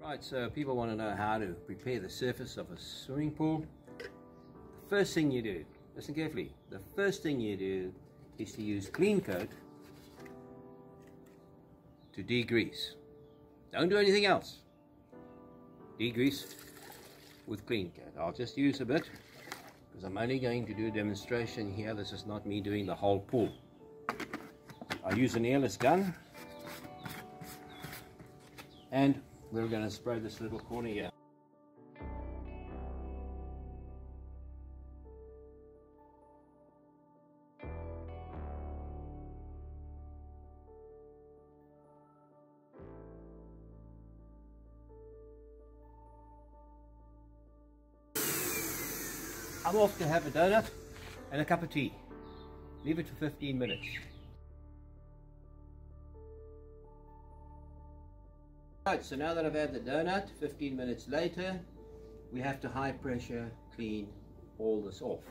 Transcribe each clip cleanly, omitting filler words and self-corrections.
Right, so people want to know how to prepare the surface of a swimming pool. The first thing you do, listen carefully, the first thing you do is to use PoolKote to degrease. Don't do anything else. Degrease with PoolKote. I'll just use a bit because I'm only going to do a demonstration here. This is not me doing the whole pool. I use an airless gun and we're going to spray this little corner here. I'm off to have a donut and a cup of tea. Leave it for 15 minutes. Right, so now that I've had the donut, 15 minutes later, we have to high pressure clean all this off.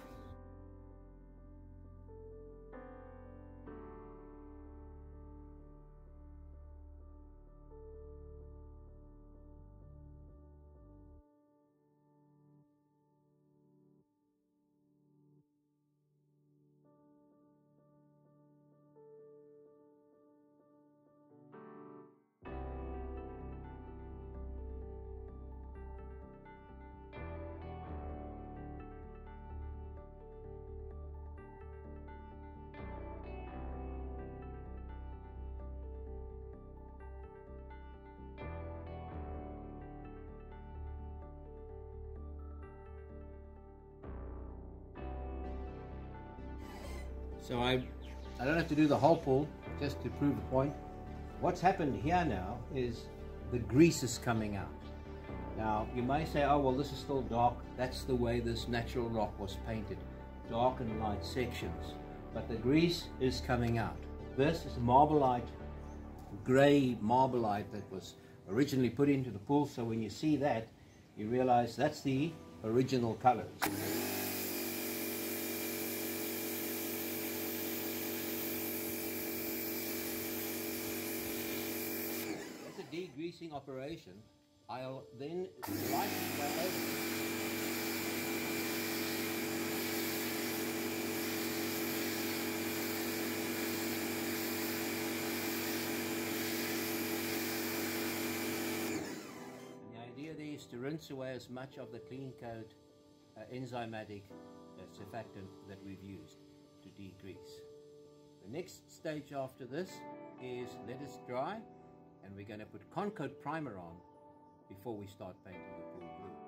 So I don't have to do the whole pool, just to prove the point. What's happened here now is the grease is coming out. Now you may say, oh well, this is still dark. That's the way this natural rock was painted, dark and light sections. But the grease is coming out. This is marbleite, grey marbleite that was originally put into the pool. So when you see that, you realize that's the original colors. Degreasing operation. I'll then lightly go over and the idea there is to rinse away as much of the PoolKote enzymatic surfactant that we've used to degrease. The next stage after this is let it dry, and we're going to put PoolKote primer on before we start painting the pool blue.